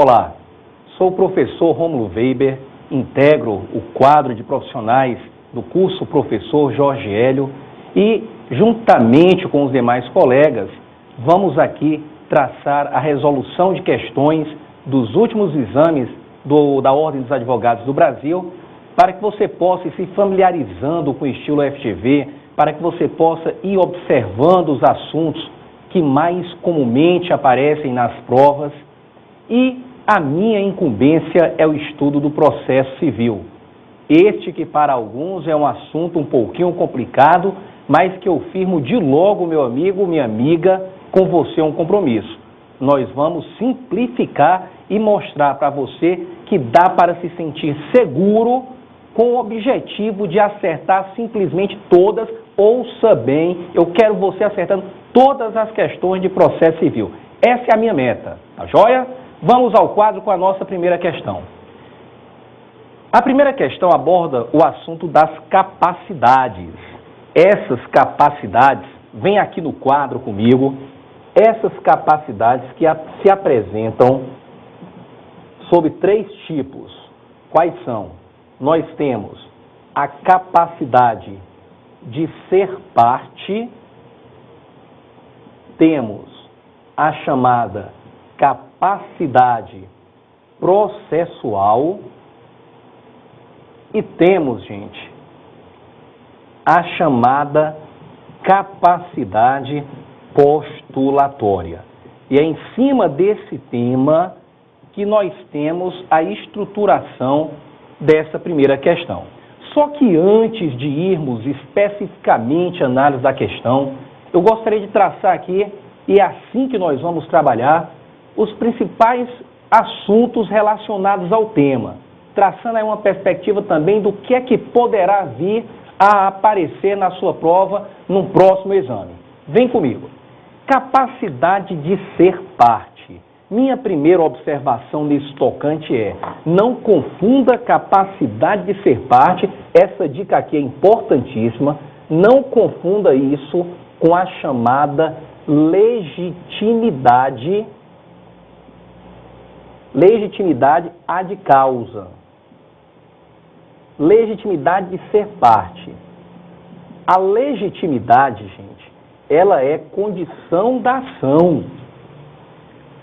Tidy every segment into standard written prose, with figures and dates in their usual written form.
Olá, sou o professor Rômulo Weber, integro o quadro de profissionais do curso Professor Jorge Hélio e, juntamente com os demais colegas, vamos aqui traçar a resolução de questões dos últimos exames da Ordem dos Advogados do Brasil, para que você possa ir se familiarizando com o estilo FGV, para que você possa ir observando os assuntos que mais comumente aparecem nas provas. E a minha incumbência é o estudo do processo civil. Este que para alguns é um assunto um pouquinho complicado, mas que eu firmo de logo, meu amigo, minha amiga, com você um compromisso. Nós vamos simplificar e mostrar para você que dá para se sentir seguro com o objetivo de acertar simplesmente todas. Ouça bem, eu quero você acertando todas as questões de processo civil. Essa é a minha meta, tá joia? Vamos ao quadro com a nossa primeira questão. A primeira questão aborda o assunto das capacidades. Essas capacidades, vem aqui no quadro comigo, essas capacidades que se apresentam sob 3 tipos. Quais são? Nós temos a capacidade de ser parte, temos a chamada capacidade processual e temos, gente, a chamada capacidade postulatória. E é em cima desse tema que nós temos a estruturação dessa primeira questão. Só que antes de irmos especificamente à análise da questão, eu gostaria de traçar aqui, e é assim que nós vamos trabalhar, os principais assuntos relacionados ao tema, traçando aí uma perspectiva também do que é que poderá vir a aparecer na sua prova num próximo exame. Vem comigo. Capacidade de ser parte. Minha primeira observação nesse tocante é: não confunda capacidade de ser parte, essa dica aqui é importantíssima, não confunda isso com a chamada legitimidade ad causa. Legitimidade de ser parte. A legitimidade, gente, ela é condição da ação.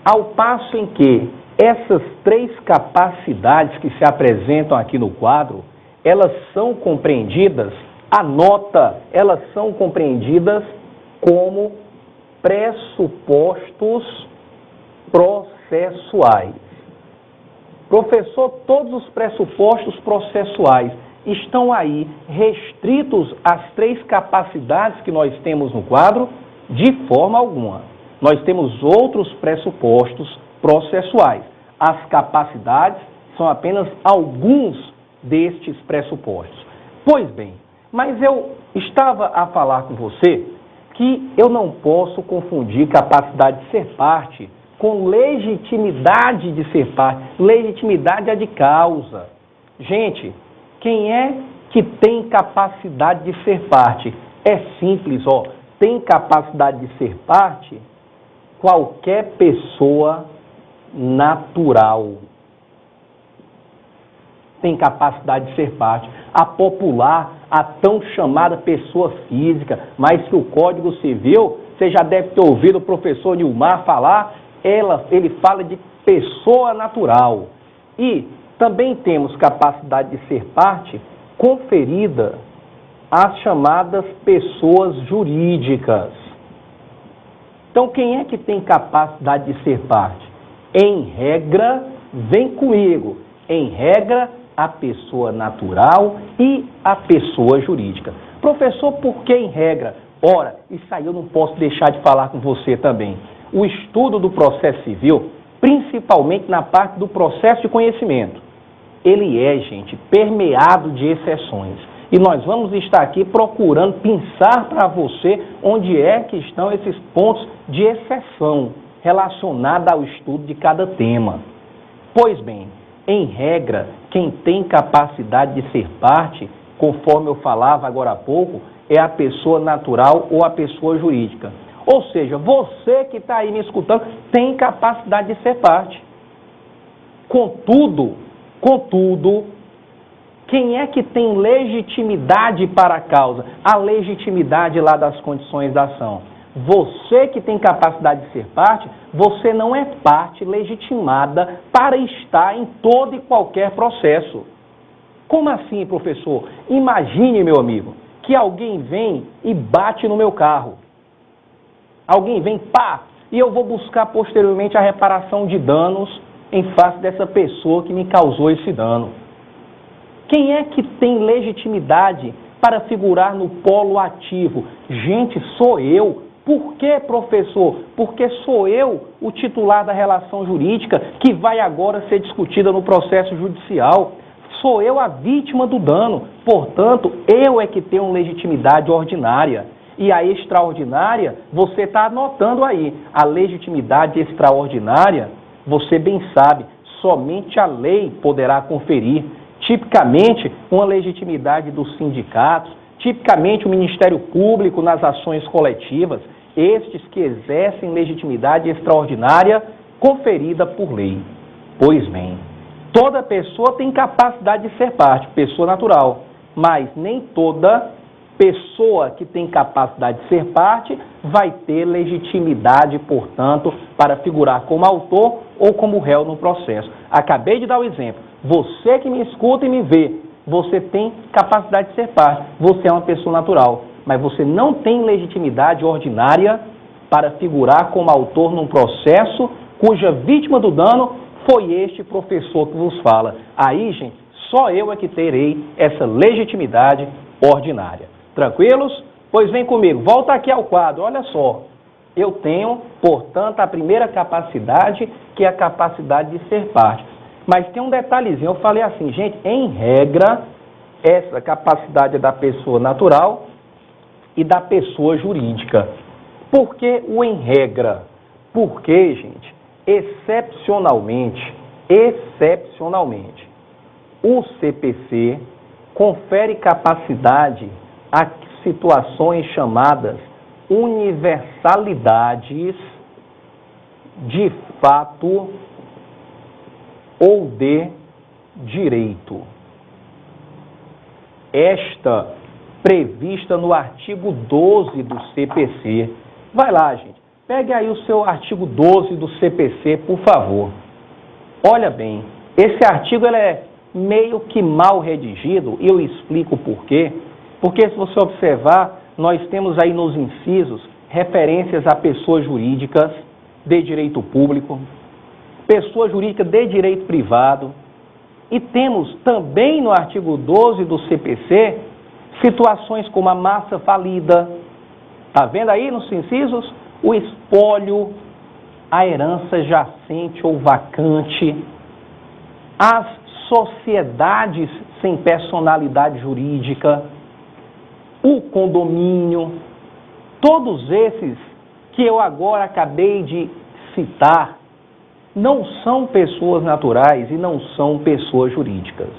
Ao passo em que essas 3 capacidades que se apresentam aqui no quadro, elas são compreendidas, anota, elas são compreendidas como pressupostos processuais. Professor, todos os pressupostos processuais estão aí restritos às 3 capacidades que nós temos no quadro? De forma alguma. Nós temos outros pressupostos processuais. As capacidades são apenas alguns destes pressupostos. Pois bem, mas eu estava a falar com você que eu não posso confundir capacidade de ser parte com legitimidade de ser parte. Legitimidade é de causa. Gente, quem é que tem capacidade de ser parte? É simples, ó. Tem capacidade de ser parte qualquer pessoa natural. Tem capacidade de ser parte. A popular, a tão chamada pessoa física, mas que o Código Civil, você já deve ter ouvido o professor Nilmar falar, ele fala de pessoa natural. E também temos capacidade de ser parte conferida às chamadas pessoas jurídicas. Então, quem é que tem capacidade de ser parte? Em regra, vem comigo, em regra, a pessoa natural e a pessoa jurídica. Professor, por que em regra? Ora, isso aí eu não posso deixar de falar com você também. O estudo do processo civil, principalmente na parte do processo de conhecimento, ele é, gente, permeado de exceções. E nós vamos estar aqui procurando pensar para você onde é que estão esses pontos de exceção relacionados ao estudo de cada tema. Pois bem, em regra, quem tem capacidade de ser parte, conforme eu falava agora há pouco, é a pessoa natural ou a pessoa jurídica. Ou seja, você que está aí me escutando tem capacidade de ser parte. Contudo, quem é que tem legitimidade para a causa? A legitimidade lá das condições da ação. Você que tem capacidade de ser parte, você não é parte legitimada para estar em todo e qualquer processo. Como assim, professor? Imagine, meu amigo, que alguém vem e bate no meu carro. Alguém vem, pá, e eu vou buscar posteriormente a reparação de danos em face dessa pessoa que me causou esse dano. Quem é que tem legitimidade para figurar no polo ativo? Gente, sou eu. Por que, professor? Porque sou eu o titular da relação jurídica que vai agora ser discutida no processo judicial. Sou eu a vítima do dano. Portanto, eu é que tenho legitimidade ordinária. E a extraordinária, você está anotando aí. A legitimidade extraordinária, você bem sabe, somente a lei poderá conferir. Tipicamente, uma legitimidade dos sindicatos, tipicamente o Ministério Público nas ações coletivas, estes que exercem legitimidade extraordinária conferida por lei. Pois bem, toda pessoa tem capacidade de ser parte, pessoa natural, mas nem toda pessoa que tem capacidade de ser parte vai ter legitimidade, portanto, para figurar como autor ou como réu no processo. Acabei de dar o exemplo. Você que me escuta e me vê, você tem capacidade de ser parte, você é uma pessoa natural, mas você não tem legitimidade ordinária para figurar como autor num processo cuja vítima do dano foi este professor que vos fala. Aí, gente, só eu é que terei essa legitimidade ordinária. Tranquilos? Pois vem comigo, volta aqui ao quadro, olha só. Eu tenho, portanto, a primeira capacidade, que é a capacidade de ser parte. Mas tem um detalhezinho, eu falei assim, gente, em regra, essa capacidade é da pessoa natural e da pessoa jurídica. Por que o em regra? Porque, gente, excepcionalmente, o CPC confere capacidade a situações chamadas universalidades de fato ou de direito. Esta prevista no artigo 12 do CPC. Vai lá, gente. Pegue aí o seu artigo 12 do CPC, por favor. Olha bem, esse artigo ele é meio que mal redigido, e eu explico por quê. Porque se você observar, nós temos aí nos incisos referências a pessoas jurídicas de direito público, pessoa jurídica de direito privado, e temos também no artigo 12 do CPC situações como a massa falida, está vendo aí nos incisos? O espólio, a herança jacente ou vacante, as sociedades sem personalidade jurídica, o condomínio, todos esses que eu agora acabei de citar, não são pessoas naturais e não são pessoas jurídicas.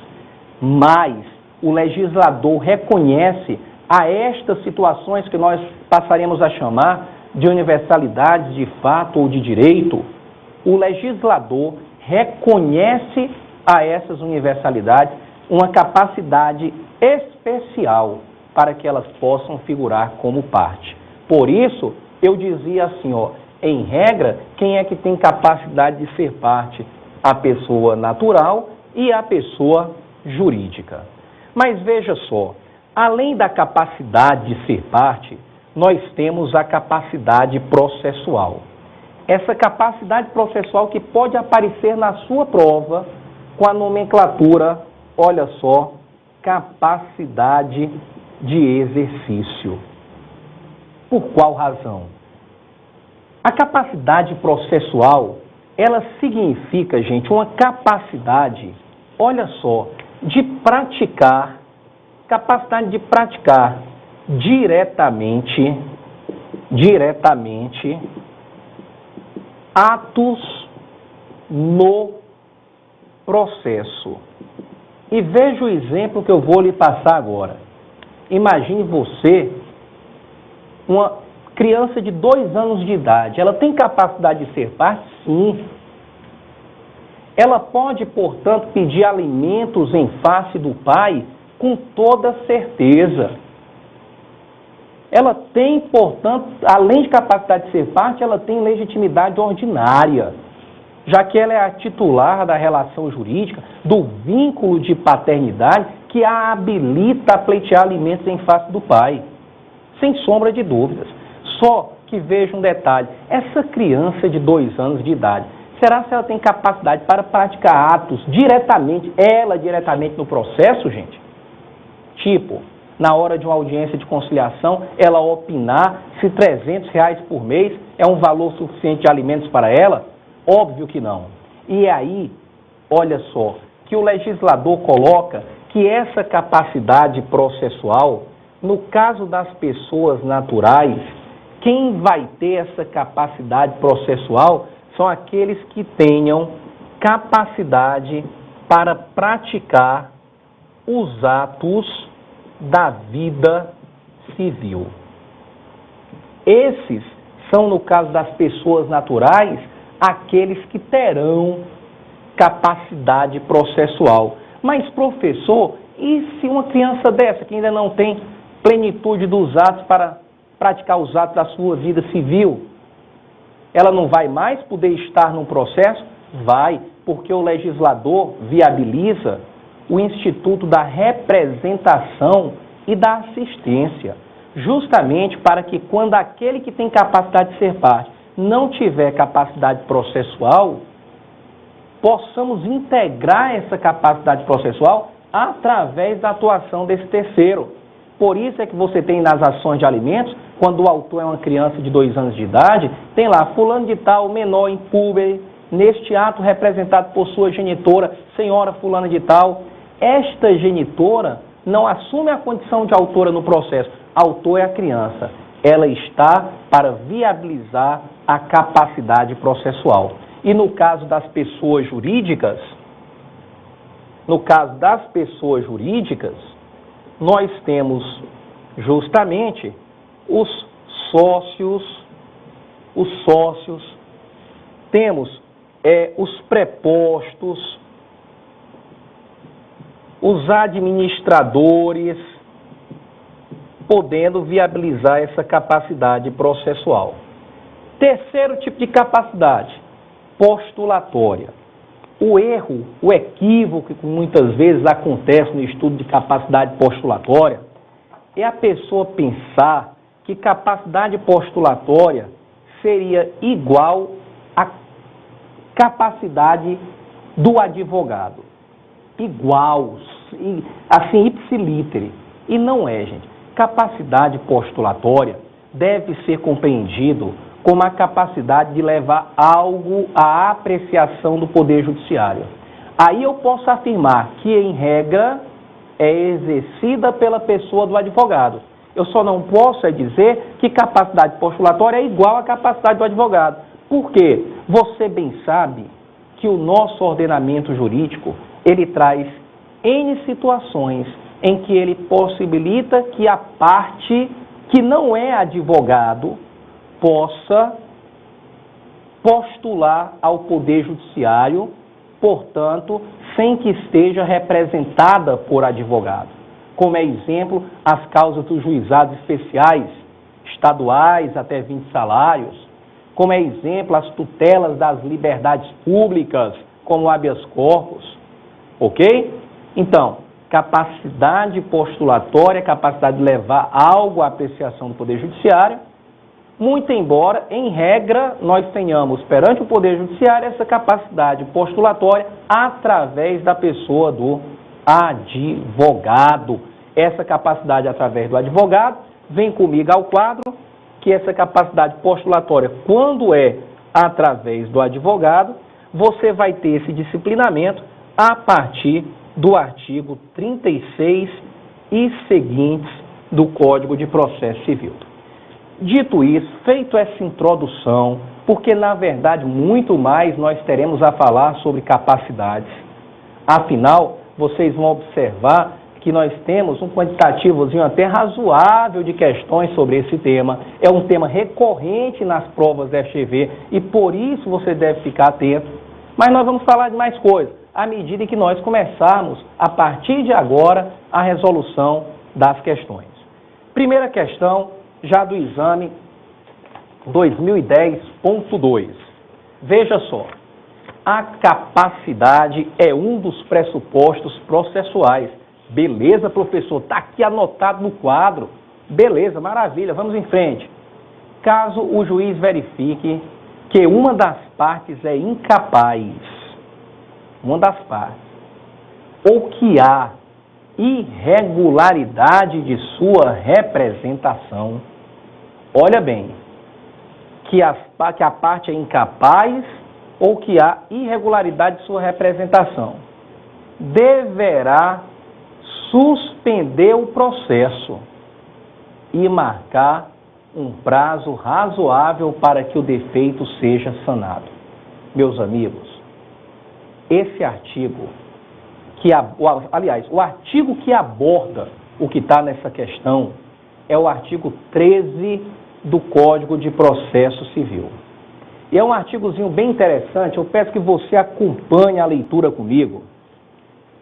Mas o legislador reconhece a estas situações que nós passaremos a chamar de universalidades de fato ou de direito, o legislador reconhece a essas universalidades uma capacidade especial para que elas possam figurar como parte. Por isso, eu dizia assim, ó, em regra, quem é que tem capacidade de ser parte? A pessoa natural e a pessoa jurídica. Mas veja só, além da capacidade de ser parte, nós temos a capacidade processual. Essa capacidade processual que pode aparecer na sua prova com a nomenclatura, olha só, capacidade de exercício. Por qual razão? A capacidade processual, ela significa, gente, uma capacidade, olha só, de praticar, capacidade de praticar diretamente atos no processo. E veja o exemplo que eu vou lhe passar agora. Imagine você, uma criança de 2 anos de idade, ela tem capacidade de ser parte? Sim. ela pode, portanto, pedir alimentos em face do pai com toda certeza. Ela tem, portanto, além de capacidade de ser parte, ela tem legitimidade ordinária, já que ela é a titular da relação jurídica, do vínculo de paternidade que a habilita a pleitear alimentos em face do pai, sem sombra de dúvidas. Só que veja um detalhe, essa criança de 2 anos de idade, será que ela tem capacidade para praticar atos diretamente no processo, gente? Tipo, na hora de uma audiência de conciliação, ela opinar se R$300 por mês é um valor suficiente de alimentos para ela? Óbvio que não. E aí, olha só, que o legislador coloca que essa capacidade processual, no caso das pessoas naturais, quem vai ter essa capacidade processual são aqueles que tenham capacidade para praticar os atos da vida civil. Esses são, no caso das pessoas naturais, aqueles que terão capacidade processual. Mas, professor, e se uma criança dessa, que ainda não tem plenitude dos atos para praticar os atos da sua vida civil, ela não vai mais poder estar num processo? Vai, porque o legislador viabiliza o Instituto da Representação e da Assistência, justamente para que quando aquele que tem capacidade de ser parte não tiver capacidade processual, possamos integrar essa capacidade processual através da atuação desse terceiro. Por isso é que você tem nas ações de alimentos, quando o autor é uma criança de 2 anos de idade, tem lá, fulano de tal, menor impúber, neste ato representado por sua genitora, senhora fulana de tal. Esta genitora não assume a condição de autora no processo. A autor é a criança. Ela está para viabilizar a capacidade processual. E no caso das pessoas jurídicas, nós temos justamente os sócios, temos os prepostos, os administradores, podendo viabilizar essa capacidade processual. Terceiro tipo de capacidade, postulatória. O erro, o equívoco que muitas vezes acontece no estudo de capacidade postulatória é a pessoa pensar que capacidade postulatória seria igual à capacidade do advogado. Igual, assim, ipsilítere. E não é, gente. Capacidade postulatória deve ser compreendido como a capacidade de levar algo à apreciação do Poder Judiciário. Aí eu posso afirmar que, em regra, é exercida pela pessoa do advogado. Eu só não posso dizer que capacidade postulatória é igual à capacidade do advogado. Por quê? Você bem sabe que o nosso ordenamento jurídico, ele traz N situações em que ele possibilita que a parte que não é advogado possa postular ao Poder Judiciário, portanto, sem que esteja representada por advogado. Como é exemplo, as causas dos juizados especiais, estaduais até 20 salários, como é exemplo, as tutelas das liberdades públicas, como o habeas corpus, ok? Então, capacidade postulatória, capacidade de levar algo à apreciação do Poder Judiciário, muito embora, em regra, nós tenhamos perante o Poder Judiciário essa capacidade postulatória através da pessoa do advogado. Essa capacidade através do advogado, vem comigo ao quadro, que essa capacidade postulatória, quando é através do advogado, você vai ter esse disciplinamento a partir do artigo 36 e seguintes do Código de Processo Civil. Dito isso, feito essa introdução, porque na verdade muito mais nós teremos a falar sobre capacidades. Afinal, vocês vão observar que nós temos um quantitativozinho até razoável de questões sobre esse tema. É um tema recorrente nas provas da FGV e por isso você deve ficar atento. Mas nós vamos falar de mais coisas, à medida que nós começarmos, a partir de agora, a resolução das questões. Primeira questão, já do exame 2010.2. Veja só, a capacidade é um dos pressupostos processuais. Beleza, professor? Está aqui anotado no quadro. Beleza, maravilha, vamos em frente. Caso o juiz verifique que uma das partes é incapaz, ou que há irregularidade de sua representação, olha bem, que a parte é incapaz ou que há irregularidade de sua representação, deverá suspender o processo e marcar um prazo razoável para que o defeito seja sanado. Meus amigos, esse artigo, o artigo que aborda o que está nessa questão é o artigo 13 do Código de Processo Civil. E é um artigozinho bem interessante, eu peço que você acompanhe a leitura comigo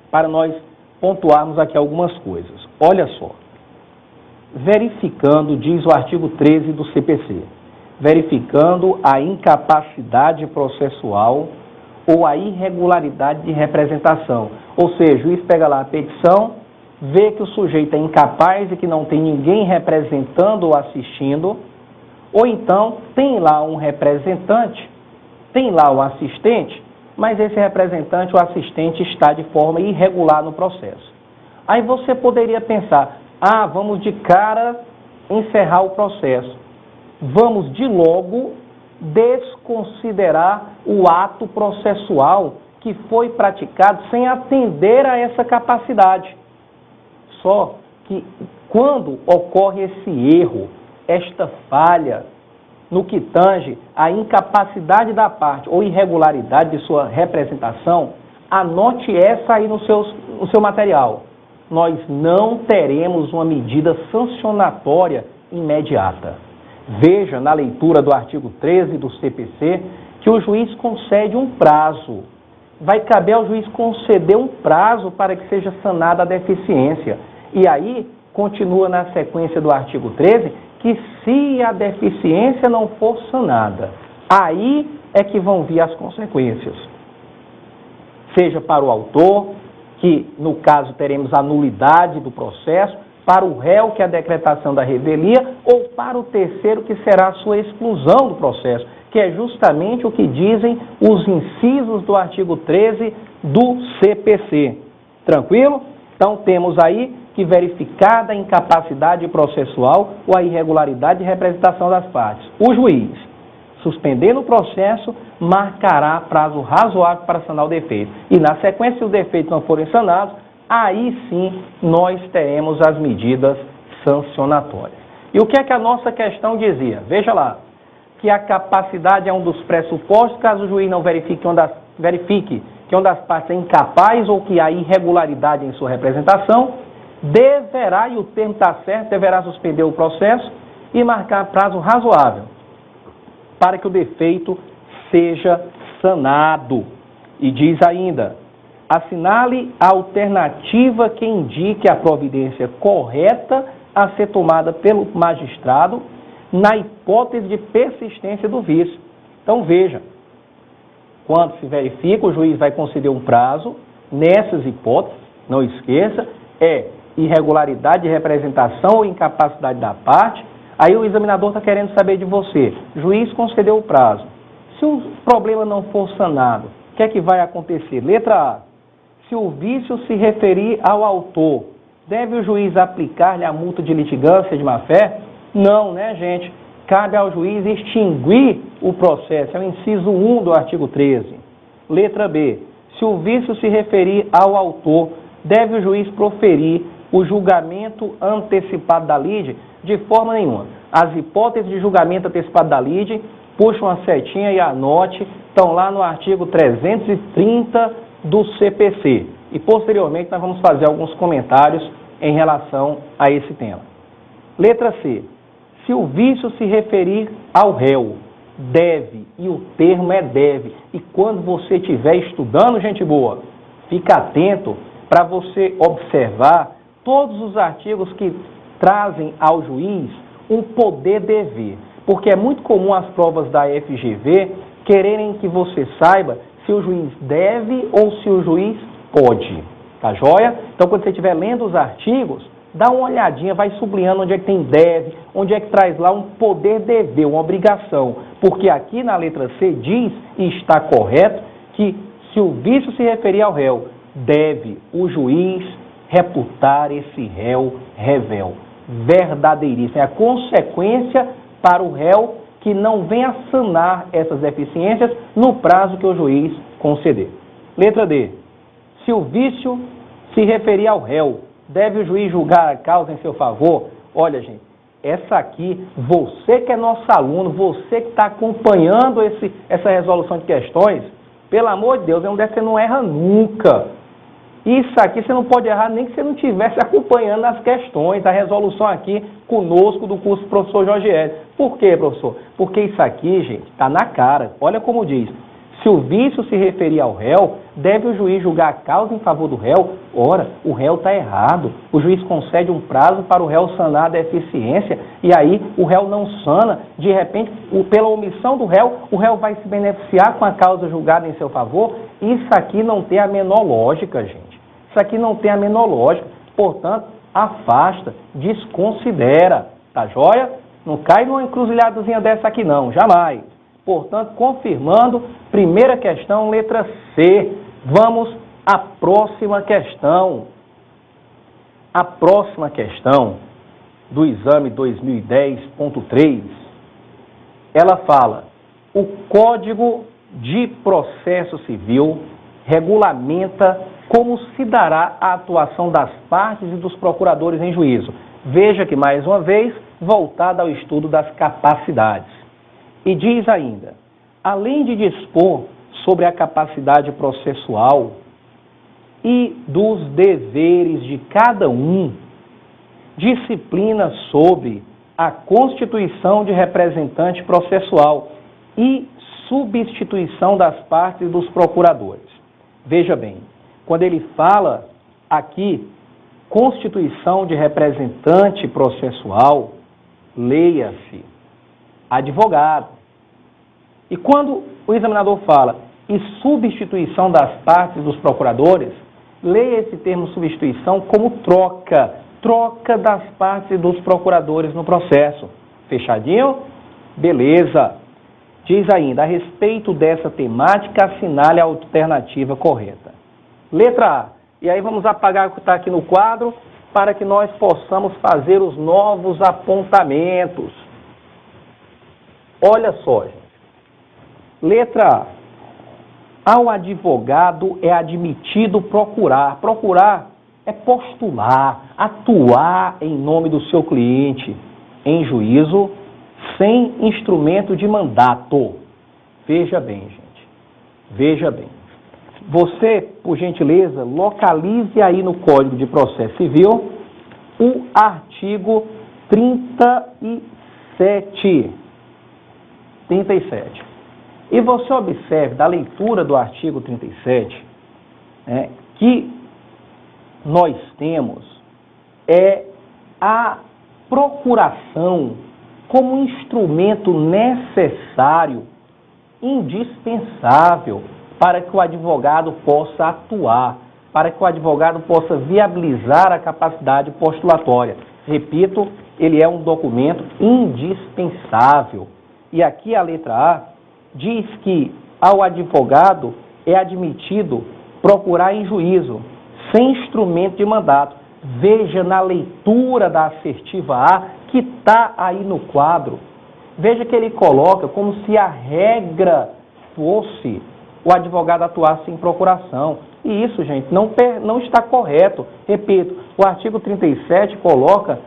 para nós pontuarmos aqui algumas coisas. Olha só. Verificando, diz o artigo 13 do CPC, verificando a incapacidade processual ou a irregularidade de representação. Ou seja, o juiz pega lá a petição, vê que o sujeito é incapaz e que não tem ninguém representando ou assistindo, ou então tem lá um representante, tem lá o assistente, mas esse representante ou assistente está de forma irregular no processo. Aí você poderia pensar, vamos de cara encerrar o processo. Vamos de logo desconsiderar o ato processual que foi praticado sem atender a essa capacidade. Só que quando ocorre esse erro, esta falha, no que tange a incapacidade da parte ou irregularidade de sua representação, anote essa aí no seu material. Nós não teremos uma medida sancionatória imediata. Veja na leitura do artigo 13 do CPC que o juiz concede um prazo. Vai caber ao juiz conceder um prazo para que seja sanada a deficiência. E aí, continua na sequência do artigo 13, que se a deficiência não for sanada, aí é que vão vir as consequências. Seja para o autor, que no caso teremos a nulidade do processo, para o réu, que é a decretação da revelia, ou para o terceiro, que será a sua exclusão do processo, que é justamente o que dizem os incisos do artigo 13 do CPC. Tranquilo? Então temos aí que verificada a incapacidade processual ou a irregularidade de representação das partes. O juiz, suspendendo o processo, marcará prazo razoável para sanar o defeito. E na sequência, se os defeitos não forem sanados, aí sim nós teremos as medidas sancionatórias. E o que é que a nossa questão dizia? Veja lá, que a capacidade é um dos pressupostos, caso o juiz não verifique que uma das partes é incapaz ou que há irregularidade em sua representação, deverá, e o termo está certo, deverá suspender o processo e marcar prazo razoável para que o defeito seja sanado. E diz ainda, assinale a alternativa que indique a providência correta a ser tomada pelo magistrado na hipótese de persistência do vício. Então veja, quando se verifica, o juiz vai conceder um prazo, nessas hipóteses, não esqueça, irregularidade de representação ou incapacidade da parte. Aí o examinador está querendo saber de você. O juiz concedeu o prazo. Se o problema não for sanado, o que é que vai acontecer? Letra A. Se o vício se referir ao autor, deve o juiz aplicar-lhe a multa de litigância de má-fé? Não, né, gente? Cabe ao juiz extinguir o processo. É o inciso 1 do artigo 13. Letra B. Se o vício se referir ao autor, deve o juiz proferir o julgamento antecipado da lide? De forma nenhuma. As hipóteses de julgamento antecipado da lide, puxa uma setinha e anote, estão lá no artigo 330 do CPC. E posteriormente nós vamos fazer alguns comentários em relação a esse tema. Letra C. Se o vício se referir ao réu, deve, e o termo é deve. E quando você estiver estudando, gente boa, fica atento para você observar todos os artigos que trazem ao juiz um poder dever. Porque é muito comum as provas da FGV quererem que você saiba se o juiz deve ou se o juiz pode. Tá joia? Então, quando você estiver lendo os artigos, dá uma olhadinha, vai sublinhando onde é que tem deve, onde é que traz lá um poder dever, uma obrigação. Porque aqui na letra C diz, e está correto, que se o vício se referir ao réu, deve o juiz reputar esse réu revel. Verdadeiríssimo. É a consequência para o réu que não venha sanar essas deficiências no prazo que o juiz conceder. Letra D. Se o vício se referir ao réu, deve o juiz julgar a causa em seu favor? Olha, gente, essa aqui, você que é nosso aluno, você que está acompanhando essa resolução de questões, pelo amor de Deus, é onde você não erra nunca. Isso aqui você não pode errar nem que você não estivesse acompanhando as questões, a resolução aqui conosco do curso do professor Jorge Hélio. Por quê, professor? Porque isso aqui, gente, está na cara. Olha como diz. Se o vício se referir ao réu, deve o juiz julgar a causa em favor do réu? Ora, o réu está errado. O juiz concede um prazo para o réu sanar a deficiência e aí o réu não sana. De repente, pela omissão do réu, o réu vai se beneficiar com a causa julgada em seu favor? Isso aqui não tem a menor lógica, gente. Isso aqui não tem a menor lógica. Portanto, afasta, desconsidera. Tá joia? Não cai numa encruzilhadazinha dessa aqui não, jamais. Portanto, confirmando, primeira questão, letra C. Vamos à próxima questão. A próxima questão do exame 2010.3, ela fala: o Código de Processo Civil regulamenta como se dará a atuação das partes e dos procuradores em juízo. Veja que, mais uma vez, voltada ao estudo das capacidades. E diz ainda, além de dispor sobre a capacidade processual e dos deveres de cada um, disciplina sobre a constituição de representante processual e substituição das partes e dos procuradores. Veja bem, quando ele fala aqui, constituição de representante processual, leia-se advogado. E quando o examinador fala em substituição das partes dos procuradores, leia esse termo substituição como troca das partes e dos procuradores no processo. Fechadinho? Beleza. Diz ainda, a respeito dessa temática, assinale a alternativa correta. Letra A. E aí vamos apagar o que está aqui no quadro para que nós possamos fazer os novos apontamentos. Olha só, gente. Letra A. Ao advogado é admitido procurar. Procurar é postular, atuar em nome do seu cliente em juízo sem instrumento de mandato. Veja bem, gente. Veja bem. Você, por gentileza, localize aí no Código de Processo Civil o artigo 37. E você observe, da leitura do artigo 37, que nós temos a procuração como instrumento necessário, indispensável, para que o advogado possa atuar, para que o advogado possa viabilizar a capacidade postulatória. Repito, ele é um documento indispensável. E aqui a letra A diz que ao advogado é admitido procurar em juízo, sem instrumento de mandato. Veja na leitura da assertiva A, que está aí no quadro. Veja que ele coloca como se a regra fosse o advogado atuasse em procuração. E isso, gente, não está correto. Repito, o artigo 37 coloca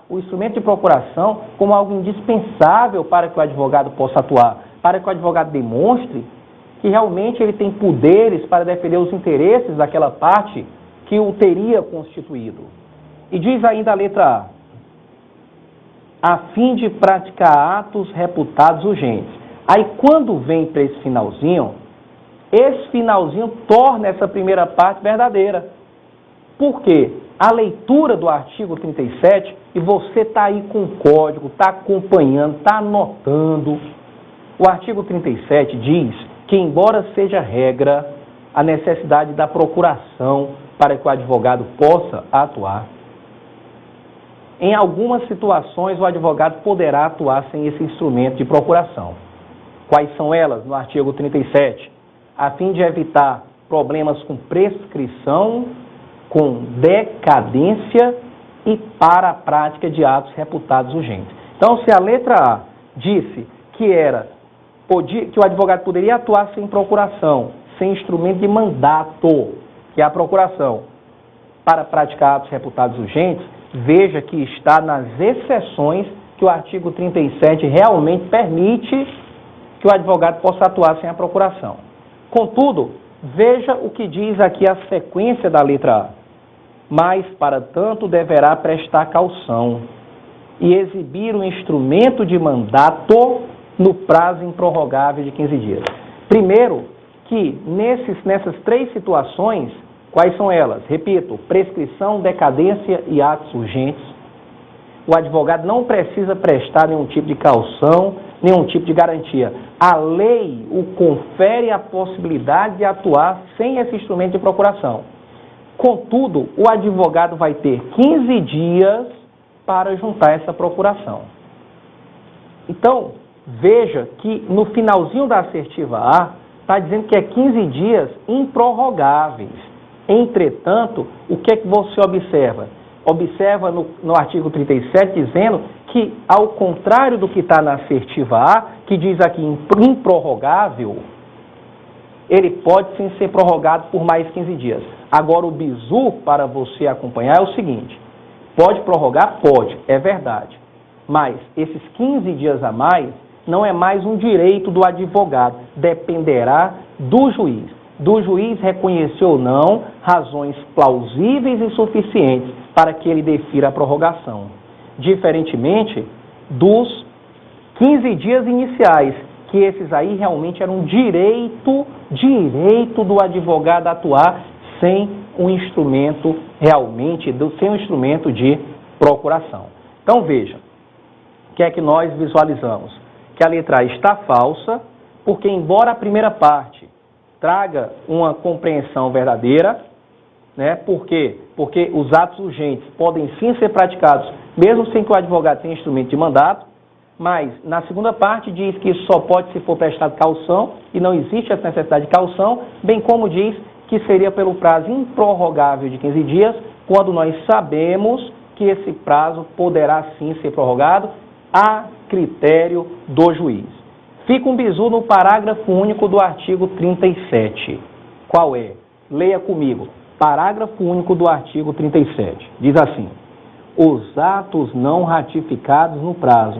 o instrumento de procuração como algo indispensável para que o advogado possa atuar, para que o advogado demonstre que realmente ele tem poderes para defender os interesses daquela parte que o teria constituído. E diz ainda a letra A fim de praticar atos reputados urgentes. Aí, quando vem para esse finalzinho torna essa primeira parte verdadeira. Por quê? A leitura do artigo 37, e você está aí com o código, está acompanhando, está anotando. O artigo 37 diz que, embora seja regra, a necessidade da procuração para que o advogado possa atuar, em algumas situações o advogado poderá atuar sem esse instrumento de procuração. Quais são elas? No artigo 37, a fim de evitar problemas com prescrição, com decadência e para a prática de atos reputados urgentes. Então, se a letra A disse que o advogado poderia atuar sem procuração, sem instrumento de mandato, que é a procuração, para praticar atos reputados urgentes, veja que está nas exceções que o artigo 37 realmente permite que o advogado possa atuar sem a procuração. Contudo, veja o que diz aqui a sequência da letra A. Mas, para tanto, deverá prestar caução e exibir o instrumento de mandato no prazo improrrogável de 15 dias. Primeiro, que nessas três situações, quais são elas? Repito, prescrição, decadência e atos urgentes. O advogado não precisa prestar nenhum tipo de caução, nenhum tipo de garantia. A lei o confere a possibilidade de atuar sem esse instrumento de procuração. Contudo, o advogado vai ter 15 dias para juntar essa procuração. Então, veja que no finalzinho da assertiva A, está dizendo que é 15 dias improrrogáveis. Entretanto, o que é que você observa? Observa no artigo 37 dizendo que, ao contrário do que está na assertiva A, que diz aqui improrrogável, ele pode sim ser prorrogado por mais 15 dias. Agora, o bizu para você acompanhar é o seguinte: pode prorrogar? Pode, é verdade. Mas esses 15 dias a mais não é mais um direito do advogado, dependerá do juiz. Do juiz reconhecer ou não razões plausíveis e suficientes para que ele defira a prorrogação. Diferentemente dos 15 dias iniciais, que esses aí realmente eram direito do advogado atuar sem um instrumento sem um instrumento de procuração. Então veja, o que é que nós visualizamos? Que a letra A está falsa, porque embora a primeira parte traga uma compreensão verdadeira, né? Por quê? Porque os atos urgentes podem sim ser praticados, mesmo sem que o advogado tenha instrumento de mandato, mas na segunda parte diz que isso só pode se for prestado caução, e não existe essa necessidade de caução, bem como diz que seria pelo prazo improrrogável de 15 dias, quando nós sabemos que esse prazo poderá sim ser prorrogado a critério do juiz. Fica um bizu no parágrafo único do artigo 37. Qual é? Leia comigo. Parágrafo único do artigo 37. Diz assim: os atos não ratificados no prazo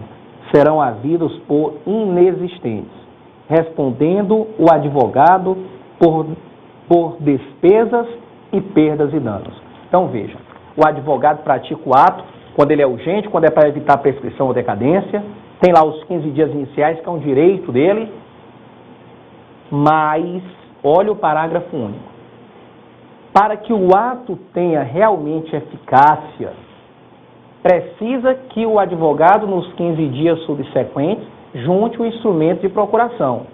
serão havidos por inexistentes, respondendo o advogado por despesas e perdas e danos. Então, veja, o advogado pratica o ato quando ele é urgente, quando é para evitar prescrição ou decadência, tem lá os 15 dias iniciais, que é um direito dele, mas, olha o parágrafo único. Para que o ato tenha realmente eficácia, precisa que o advogado, nos 15 dias subsequentes, junte o instrumento de procuração.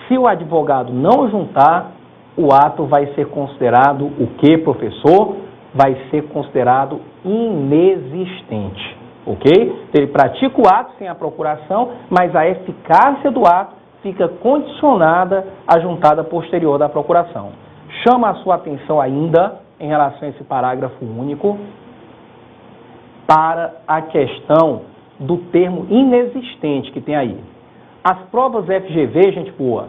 Se o advogado não juntar, o ato vai ser considerado o quê, professor? Vai ser considerado inexistente, ok? Então, ele pratica o ato sem a procuração, mas a eficácia do ato fica condicionada à juntada posterior da procuração. Chama a sua atenção ainda, em relação a esse parágrafo único, para a questão do termo inexistente que tem aí. As provas FGV, gente boa,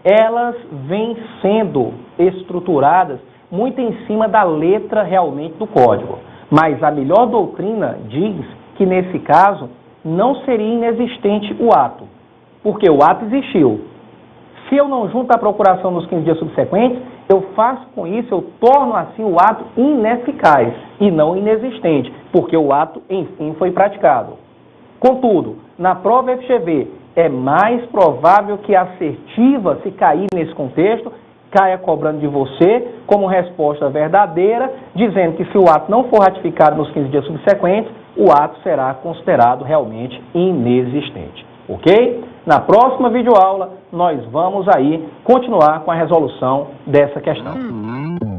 elas vêm sendo estruturadas muito em cima da letra realmente do código. Mas a melhor doutrina diz que, nesse caso, não seria inexistente o ato, porque o ato existiu. Se eu não junto a procuração nos 15 dias subsequentes, eu faço com isso, eu torno assim o ato ineficaz e não inexistente, porque o ato, enfim, foi praticado. Contudo, na prova FGV, é mais provável que a assertiva, se cair nesse contexto, caia cobrando de você como resposta verdadeira, dizendo que se o ato não for ratificado nos 15 dias subsequentes, o ato será considerado realmente inexistente. Ok? Na próxima videoaula, nós vamos aí continuar com a resolução dessa questão.